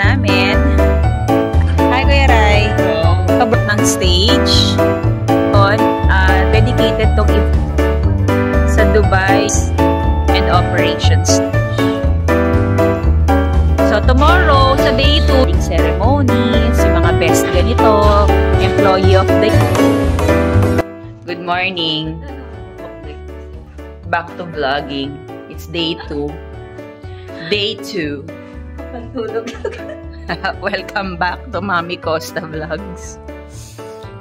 namin. Hi, Kuya Rai. Pabot ng stage. Dedicated tong sa Dubai and operations. So, tomorrow, sa day 2, ceremony, si mga best ganito, employee of the Good morning. Back to vlogging. It's day 2. Day 2. Welcome back to Mami Costa Vlogs.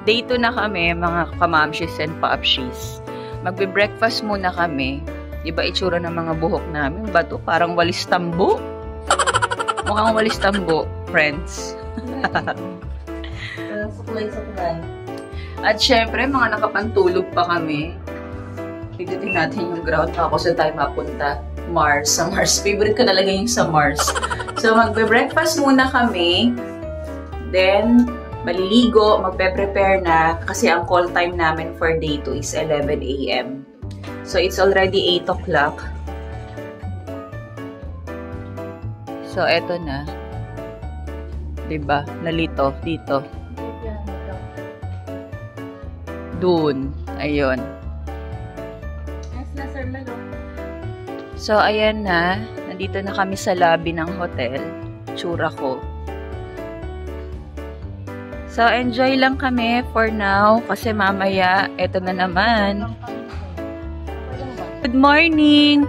Day 2 na kami, mga kamamshis and paapshis. Magbe-breakfast muna kami. Diba itsura ng mga buhok namin? Ba to? Parang walis tambo. Mukhang walis tambo, friends. Suklay-suklay. At syempre, mga nakapantulog pa kami. Pigdating natin yung ground. Ako sa tayo mapunta. Mars. Sa Mars. Favorite ko talaga yung sa Mars. So, magbe-breakfast muna kami. Then, maliligo, magpe-prepare na. Kasi ang call time namin for day 2 is 11 a.m. So, it's already 8 o'clock. So, eto na. Diba? Nalito. Dito. Doon. Ayun. So, ayan na. Nandito na kami sa lobby ng hotel. Tsura ko. So, enjoy lang kami for now. Kasi mamaya, eto na naman. Good morning!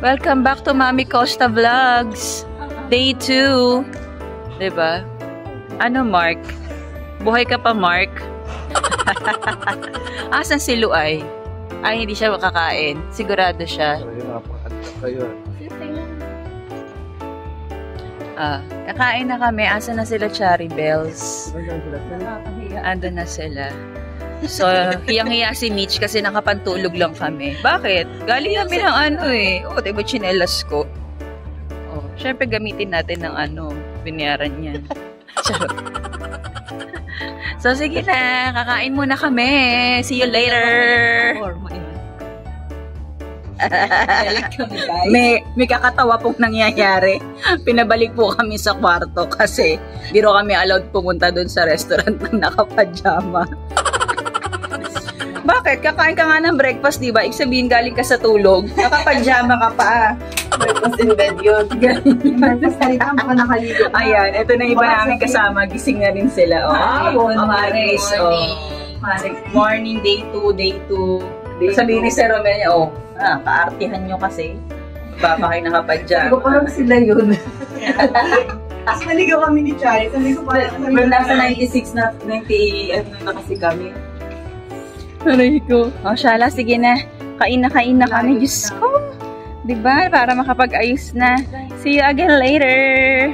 Welcome back to Mami Costa Vlogs. Day 2. Diba? Ano, Mark? Buhay ka pa, Mark? Asan si Luay? Ay, hindi siya makakain. Sigurado siya. Kakain na kami. Asa na sila, Cherry Bells? Ando na sila. So, hiyang-hiya si Mitch kasi nakapantulog lang kami. Bakit? Galing kami ng ano eh. O, diba chinelas ko? O, syempre gamitin natin ng ano. Binayaran niya. So, sige na. Kakain muna kami. See you later. May kakatawa pong nangyayari. Pinabalik po kami sa kwarto kasi di ro kami allowed pumunta doon sa restaurant ng nakapajama. Bakit? Kakain ka nga ng breakfast, di ba? Ibig sabihin galing ka sa tulog. Nakapajama ka pa. Breakfast in bed yun. Breakfast na rin baka nakaligo. Ayan, ito na iba namin kasama. Gising na rin sila. Maris. Morning, day 2, day 2. Sabihin ni Sir Romel niya, kaartihan nyo kasi. Baka kayo nakapajama. Hindi ko parang sila yun. Kasi naligaw kami ni Charlie. Sabi ko parang nasa 96 na, 90, ano na kasi kami. Aray ko. O, Shala, sige na. Kain na kami. Diyos ko. Diba? Para makapag-ayos na. See you again later.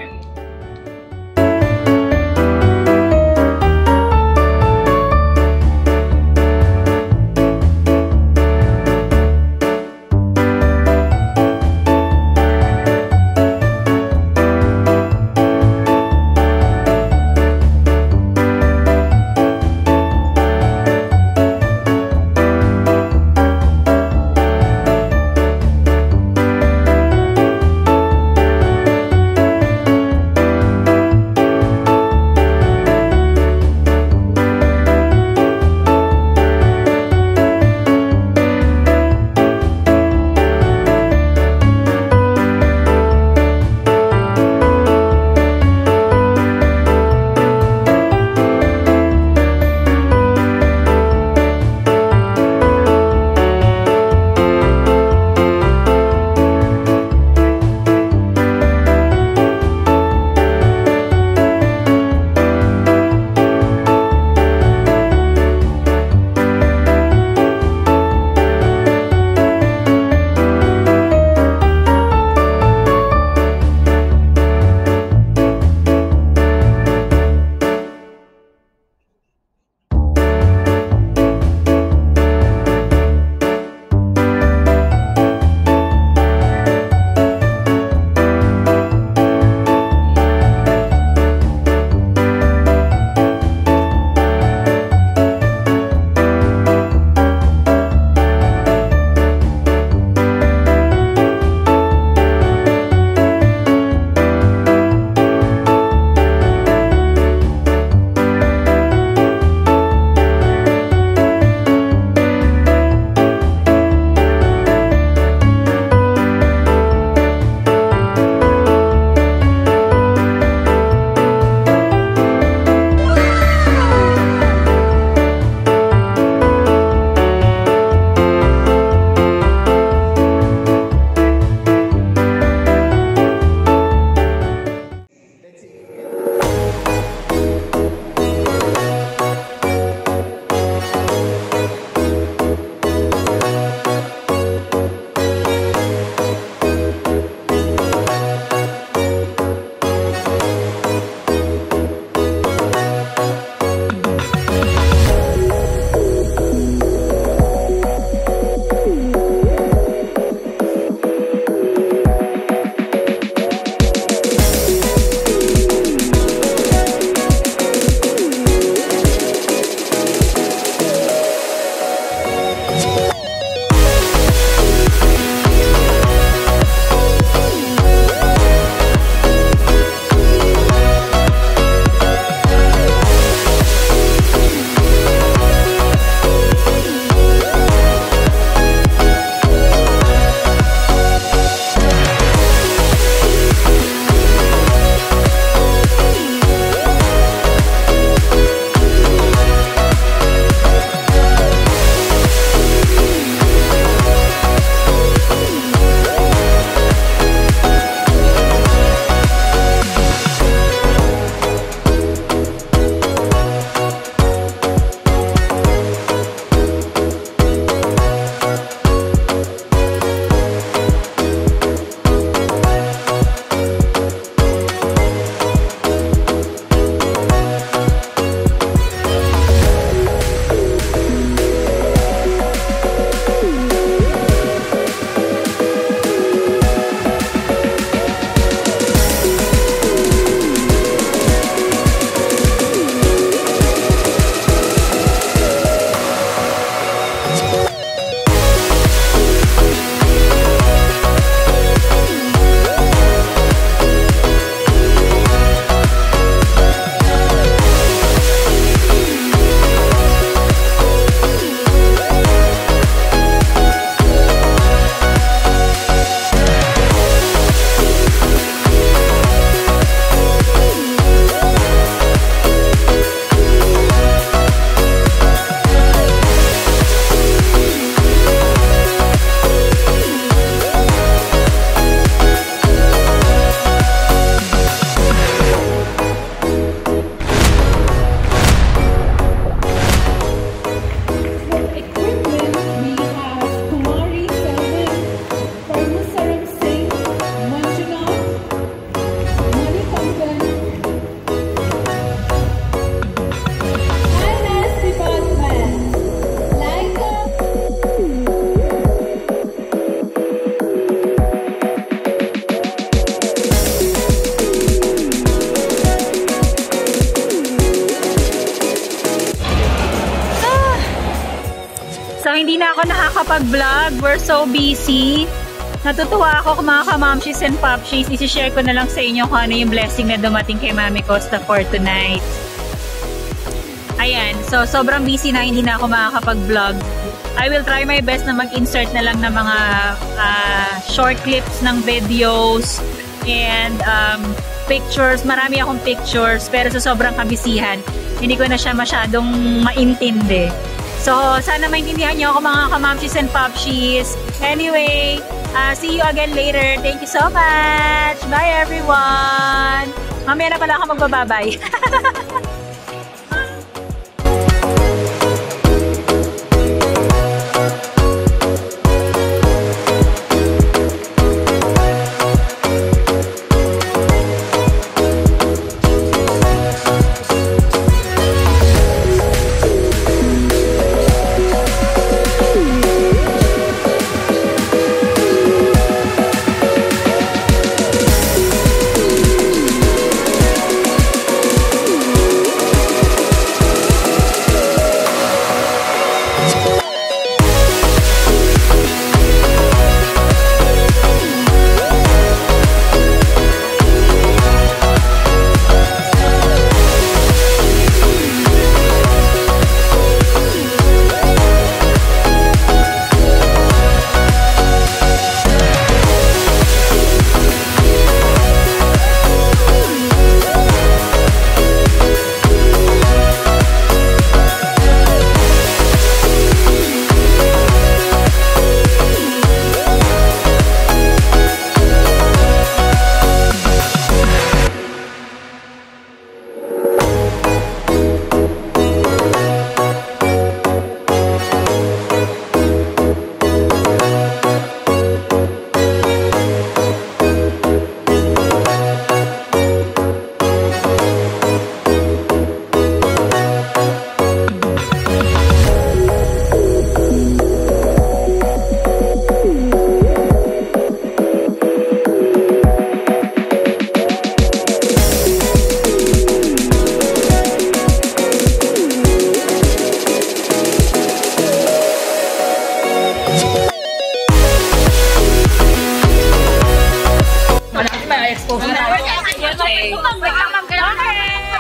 hindi na ako nakakapag-vlog. We're so busy. Natutuwa ako mga kamamshis and popshis. Isi-share ko na lang sa inyo kung ano yung blessing na dumating kay Mami Costa for tonight. Ayan. So, sobrang busy na hindi na ako makakapag-vlog. I will try my best na mag-insert na lang ng mga short clips ng videos and pictures. Marami akong pictures pero sa sobrang kabisihan, hindi ko na siya masyadong maintindi. So, sana maintindihan niyo ako mga kamamshis and popshis. Anyway, see you again later. Thank you so much. Bye everyone. Mamaya na pala ako magbababay.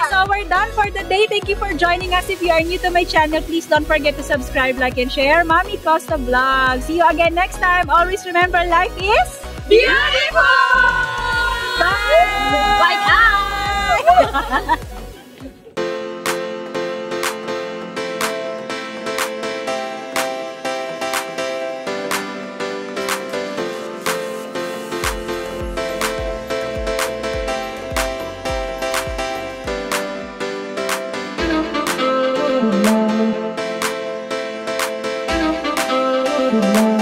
So we're done for the day. Thank you for joining us. If you are new to my channel, please don't forget to subscribe, like, and share. Mami Costa Vlog. See you again next time. Always remember, life is beautiful! Bye! Bye! Thank you.